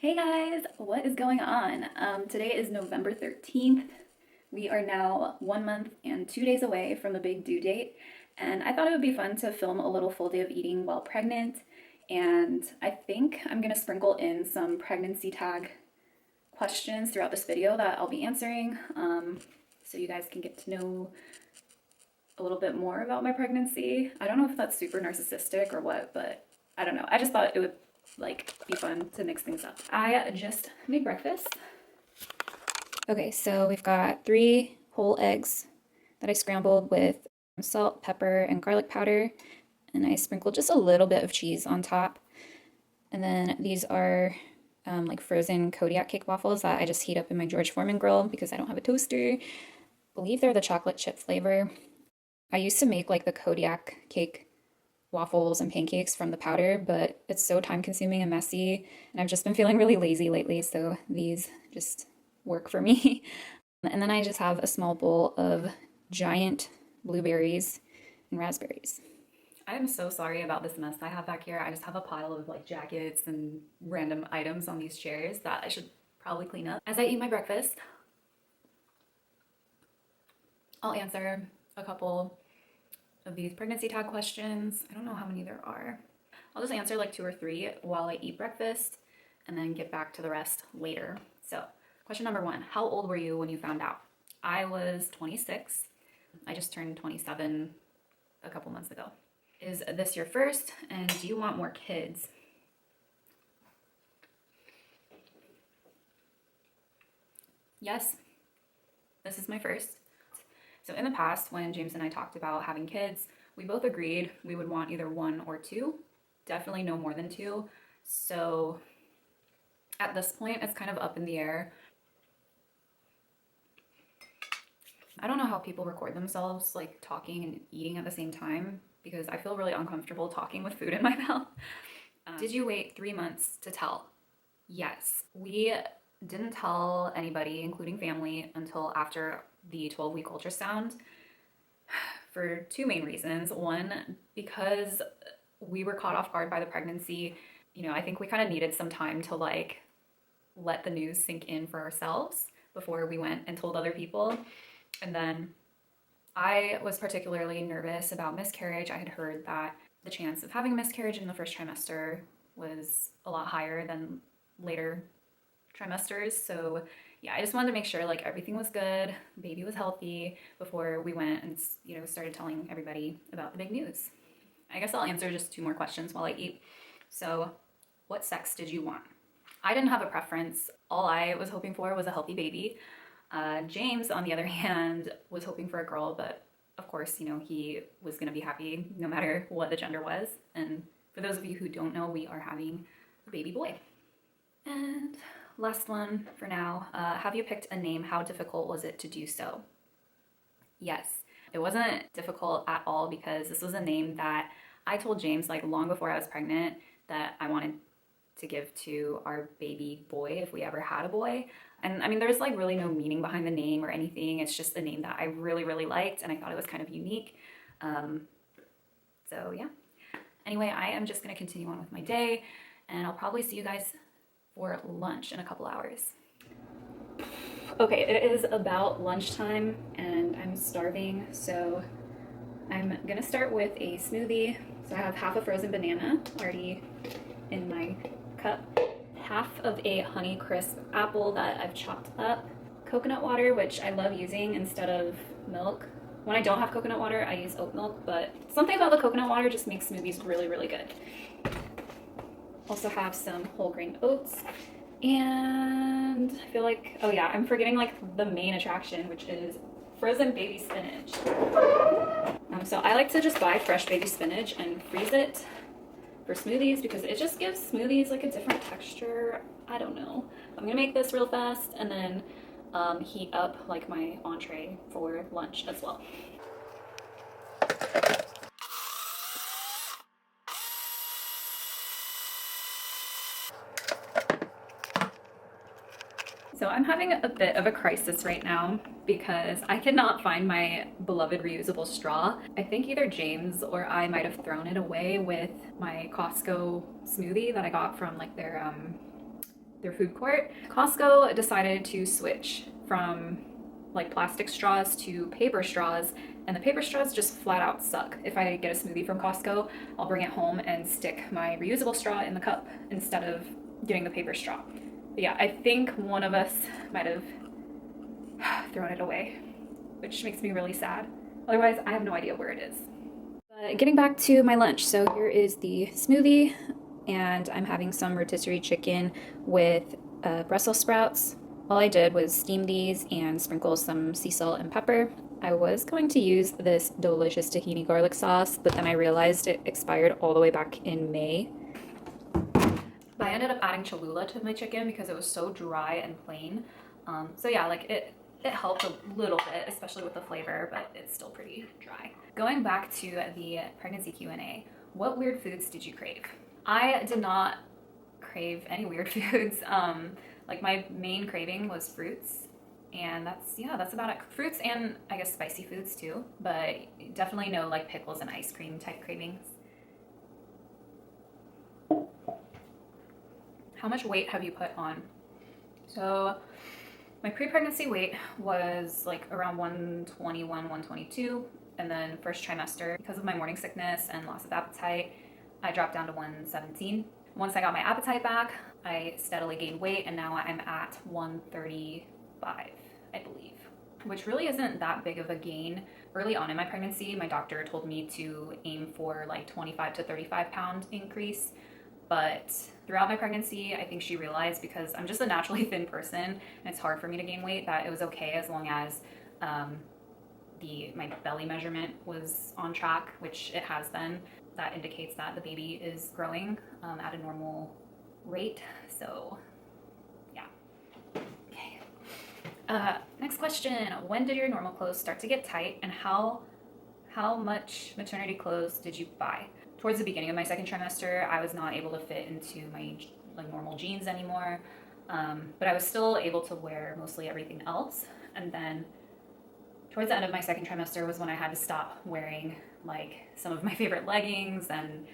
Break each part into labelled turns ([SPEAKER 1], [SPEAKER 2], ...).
[SPEAKER 1] Hey guys, what is going on? Today is November 13th. We are now 1 month and 2 days away from the big due date, and I thought it would be fun to film a little full day of eating while pregnant. And I think I'm gonna sprinkle in some pregnancy tag questions throughout this video that I'll be answering, so you guys can get to know a little bit more about my pregnancy. I don't know if that's super narcissistic or what, but I don't know. I just thought it would be fun to mix things up. I just made breakfast. Okay, so we've got 3 whole eggs that I scrambled with salt, pepper, and garlic powder, and I sprinkled just a little bit of cheese on top. And then these are like frozen Kodiak cake waffles that I just heat up in my George Foreman grill because I don't have a toaster. I believe they're the chocolate chip flavor. I used to make like the Kodiak cake waffles and pancakes from the powder, but it's so time consuming and messy, and I've just been feeling really lazy lately, so these just work for me. And then I just have a small bowl of giant blueberries and raspberries. I am so sorry about this mess I have back here. I just have a pile of like jackets and random items on these chairs that I should probably clean up. As I eat my breakfast, I'll answer a couple of these pregnancy tag questions. I don't know how many there are. I'll just answer like 2 or 3 while I eat breakfast and then get back to the rest later. So, question number 1, how old were you when you found out? I was 26. I just turned 27 a couple months ago. Is this your first, and do you want more kids? Yes, this is my first. So in the past, when James and I talked about having kids, we both agreed we would want either 1 or 2, definitely no more than 2. So at this point, it's kind of up in the air. I don't know how people record themselves like talking and eating at the same time because I feel really uncomfortable talking with food in my mouth. Did you wait 3 months to tell? Yes. We didn't tell anybody, including family, until after the 12-week ultrasound for 2 main reasons. One, because we were caught off guard by the pregnancy. You know, I think we kind of needed some time to like let the news sink in for ourselves before we went and told other people. And then I was particularly nervous about miscarriage. I had heard that the chance of having a miscarriage in the first trimester was a lot higher than later trimesters. So yeah, I just wanted to make sure like everything was good, baby was healthy before we went and started telling everybody about the big news. I guess I'll answer just 2 more questions while I eat. So, what sex did you want? I didn't have a preference. All I was hoping for was a healthy baby. James, on the other hand, was hoping for a girl, but of course, he was going to be happy no matter what the gender was. And for those of you who don't know, we are having a baby boy. And last one for now. Have you picked a name? How difficult was it to do so? Yes, it wasn't difficult at all because this was a name that I told James like long before I was pregnant that I wanted to give to our baby boy if we ever had a boy. And I mean, there's like really no meaning behind the name or anything. It's just a name that I really, really liked and I thought it was kind of unique. So yeah. Anyway, I am just gonna continue on with my day and I'll probably see you guys for lunch in a couple hours. Okay, it is about lunchtime and I'm starving, so I'm gonna start with a smoothie. So I have half a frozen banana already in my cup, half of a Honeycrisp apple that I've chopped up, coconut water, which I love using instead of milk. When I don't have coconut water, I use oat milk, but something about the coconut water just makes smoothies really, really good. Also have some whole grain oats, and I feel like, oh yeah, I'm forgetting like the main attraction, which is frozen baby spinach. So I like to just buy fresh baby spinach and freeze it for smoothies because it just gives smoothies like a different texture. I don't know. I'm gonna make this real fast and then heat up like my entree for lunch as well. So I'm having a bit of a crisis right now because I cannot find my beloved reusable straw. I think either James or I might have thrown it away with my Costco smoothie that I got from like their their food court. Costco decided to switch from like plastic straws to paper straws, and the paper straws just flat out suck. If I get a smoothie from Costco, I'll bring it home and stick my reusable straw in the cup instead of getting the paper straw. But yeah, I think one of us might have thrown it away, which makes me really sad. Otherwise, I have no idea where it is. But getting back to my lunch, so here is the smoothie, and I'm having some rotisserie chicken with Brussels sprouts. All I did was steam these and sprinkle some sea salt and pepper. I was going to use this delicious tahini garlic sauce, but then I realized it expired all the way back in May. But I ended up adding Cholula to my chicken because it was so dry and plain. So yeah, like it helped a little bit, especially with the flavor, but it's still pretty dry. Going back to the pregnancy Q&A, what weird foods did you crave? I did not crave any weird foods. Like my main craving was fruits, and that's about it. Fruits and I guess spicy foods too, but definitely no like pickles and ice cream type cravings. How much weight have you put on? So my pre-pregnancy weight was like around 121, 122, and then first trimester, because of my morning sickness and loss of appetite, I dropped down to 117. Once I got my appetite back, I steadily gained weight, and now I'm at 135, I believe, which really isn't that big of a gain. Early on in my pregnancy, my doctor told me to aim for like 25 to 35 pound increase, but throughout my pregnancy, I think she realized, because I'm just a naturally thin person and it's hard for me to gain weight, that it was okay as long as my belly measurement was on track, which it has been. That indicates that the baby is growing at a normal rate. So yeah. Okay. Next question. When did your normal clothes start to get tight, and how much maternity clothes did you buy? Towards the beginning of my second trimester, I was not able to fit into my like normal jeans anymore, but I was still able to wear mostly everything else. And then towards the end of my second trimester was when I had to stop wearing like some of my favorite leggings and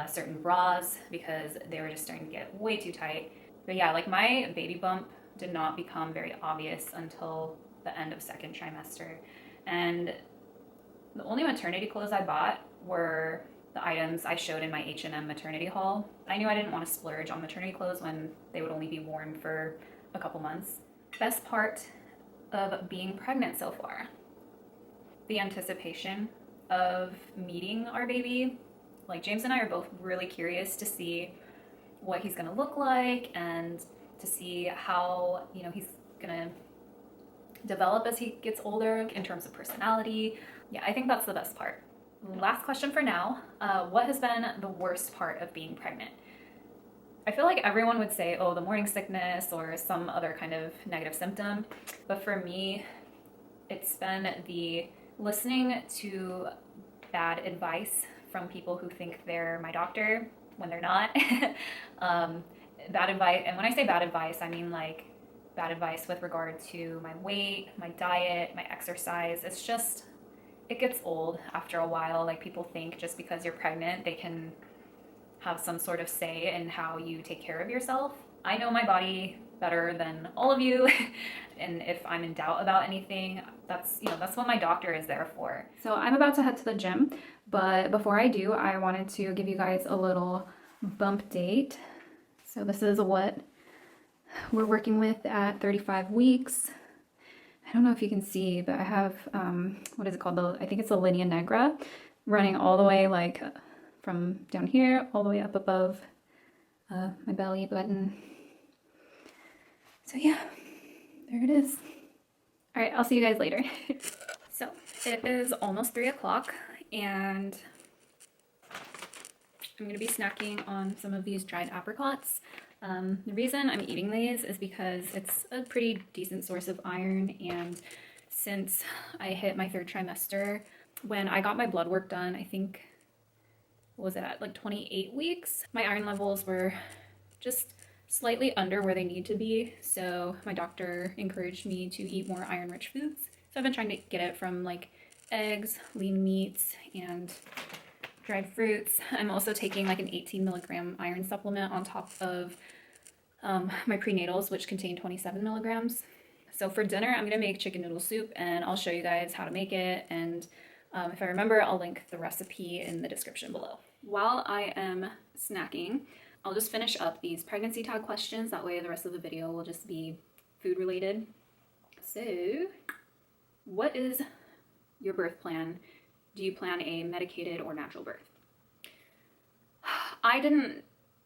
[SPEAKER 1] certain bras because they were just starting to get way too tight. But yeah, like my baby bump did not become very obvious until the end of second trimester. And the only maternity clothes I bought were the items I showed in my H&M maternity haul. I knew I didn't want to splurge on maternity clothes when they would only be worn for a couple months. Best part of being pregnant so far: the anticipation of meeting our baby. Like James and I are both really curious to see what he's gonna look like and to see how, he's gonna develop as he gets older in terms of personality. Yeah, I think that's the best part. Last question for now. What has been the worst part of being pregnant? I feel like everyone would say, oh, the morning sickness or some other kind of negative symptom. But for me, it's been the listening to bad advice from people who think they're my doctor when they're not. Bad advice, and when I say bad advice, I mean like bad advice with regard to my weight, my diet, my exercise. It gets old after a while. Like people think just because you're pregnant, they can have some sort of say in how you take care of yourself. I know my body better than all of you. And if I'm in doubt about anything, that's what my doctor is there for. So I'm about to head to the gym, but before I do, I wanted to give you guys a little bump date. So this is what we're working with at 35 weeks. I don't know if you can see, but I have, what is it called? I think it's the linea negra running all the way like from down here all the way up above my belly button. So yeah, there it is. All right, I'll see you guys later. So it is almost 3 o'clock and I'm gonna be snacking on some of these dried apricots. The reason I'm eating these is because it's a pretty decent source of iron, and since I hit my third trimester, when I got my blood work done, I think, what was it at, like 28 weeks, my iron levels were just slightly under where they need to be, so my doctor encouraged me to eat more iron-rich foods. So I've been trying to get it from like eggs, lean meats, and dried fruits. I'm also taking like an 18 milligram iron supplement on top of my prenatals, which contain 27 milligrams. So for dinner, I'm gonna make chicken noodle soup, and I'll show you guys how to make it. And if I remember, I'll link the recipe in the description below. While I am snacking, I'll just finish up these pregnancy tag questions. That way the rest of the video will just be food related. So, what is your birth plan? Do you plan a medicated or natural birth? I didn't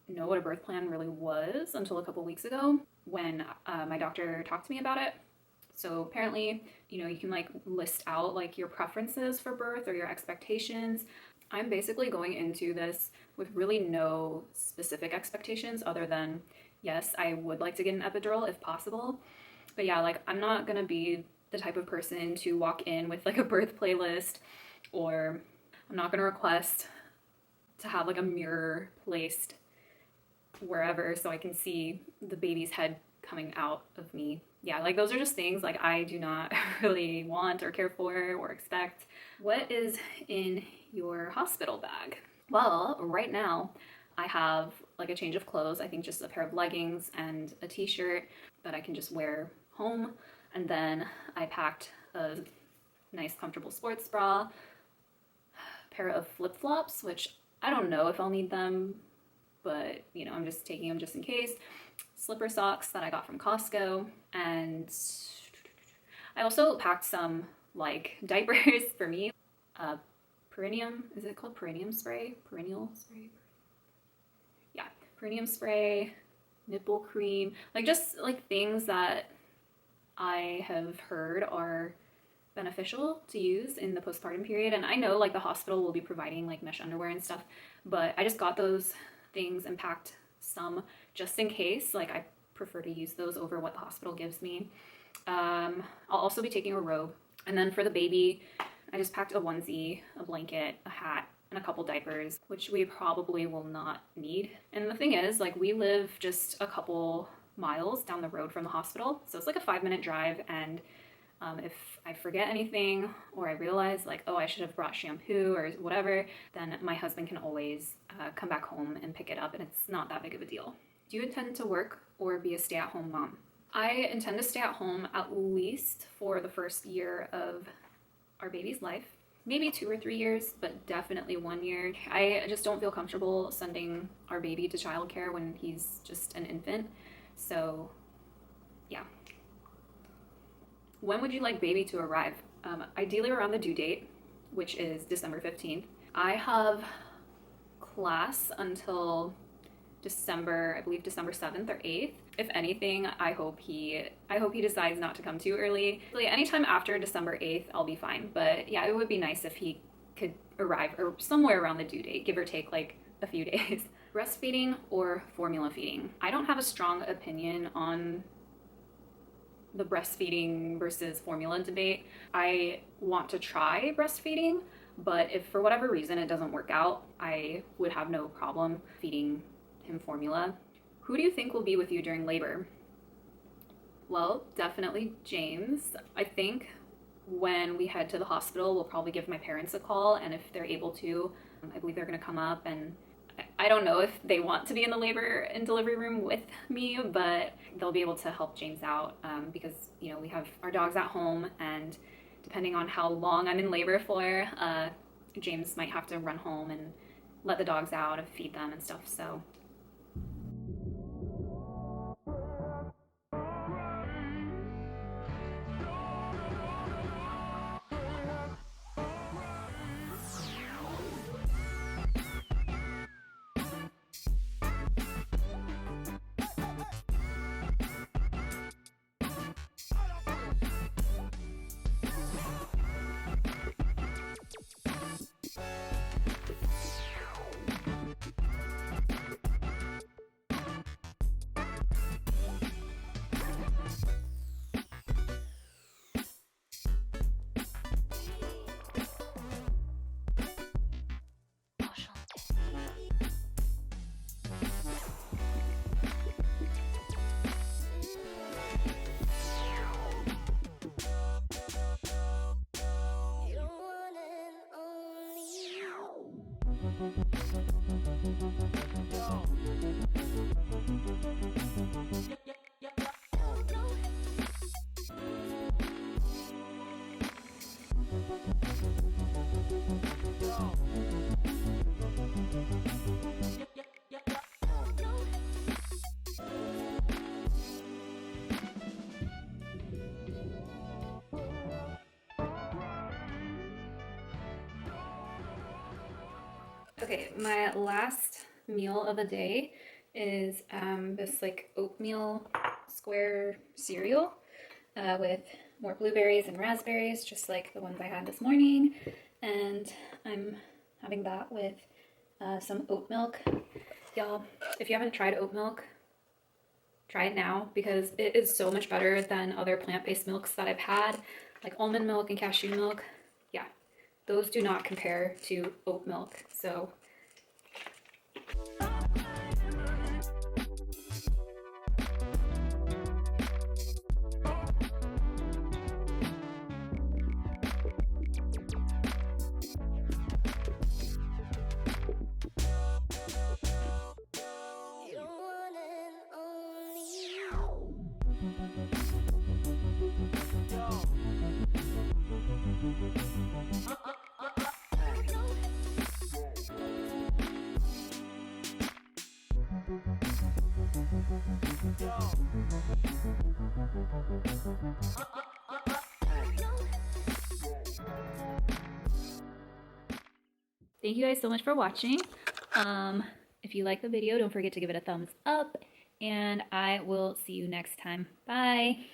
[SPEAKER 1] know what a birth plan really was until a couple weeks ago when my doctor talked to me about it. So apparently, you know, you can like list out like your preferences for birth or your expectations. I'm basically going into this with really no specific expectations other than, yes, I would like to get an epidural if possible. But yeah, like I'm not gonna be the type of person to walk in with like a birth playlist, or I'm not gonna request to have like a mirror placed wherever so I can see the baby's head coming out of me. Yeah, like those are just things like I do not really want or care for or expect. What is in your hospital bag? Well, right now I have like a change of clothes. I think just a pair of leggings and a t-shirt that I can just wear home. And then I packed a nice comfortable sports bra, pair of flip-flops, which I don't know if I'll need them, but you know, I'm just taking them just in case. Slipper socks that I got from Costco, and I also packed some like diapers for me. Perineum, is it called perineum spray? Perineal spray? Yeah, perineum spray, nipple cream, like just like things that I have heard are beneficial to use in the postpartum period. And I know like the hospital will be providing like mesh underwear and stuff, but I just got those things and packed some just in case. Like I prefer to use those over what the hospital gives me. I'll also be taking a robe. And then for the baby, I just packed a onesie, a blanket, a hat, and a couple diapers, which we probably will not need. And the thing is, like we live just a couple miles down the road from the hospital. So it's like a 5-minute drive. And if I forget anything or I realize like, oh, I should have brought shampoo or whatever, then my husband can always come back home and pick it up, and it's not that big of a deal. Do you intend to work or be a stay-at-home mom? I intend to stay at home at least for the first year of our baby's life. Maybe 2 or 3 years, but definitely 1 year. I just don't feel comfortable sending our baby to childcare when he's just an infant. So yeah. When would you like baby to arrive? Ideally around the due date, which is December 15th. I have class until December, I believe December 7th or 8th. If anything, I hope he decides not to come too early. Really, anytime after December 8th, I'll be fine. But yeah, it would be nice if he could arrive or somewhere around the due date, give or take like a few days. Breastfeeding or formula feeding? I don't have a strong opinion on the breastfeeding versus formula debate. I want to try breastfeeding, but if for whatever reason it doesn't work out, I would have no problem feeding him formula. Who do you think will be with you during labor? Well, definitely James. I think when we head to the hospital, we'll probably give my parents a call, and if they're able to, I believe they're gonna come up, and I don't know if they want to be in the labor and delivery room with me, but they'll be able to help James out because, you know, we have our dogs at home, and depending on how long I'm in labor for, James might have to run home and let the dogs out and feed them and stuff, so. Okay, my last meal of the day is this like oatmeal square cereal with more blueberries and raspberries, just like the ones I had this morning. And I'm having that with some oat milk. Y'all, if you haven't tried oat milk, try it now because it is so much better than other plant-based milks that I've had, like almond milk and cashew milk. Yeah, those do not compare to oat milk. So thank you guys so much for watching. If you like the video, don't forget to give it a thumbs up, and I will see you next time. Bye.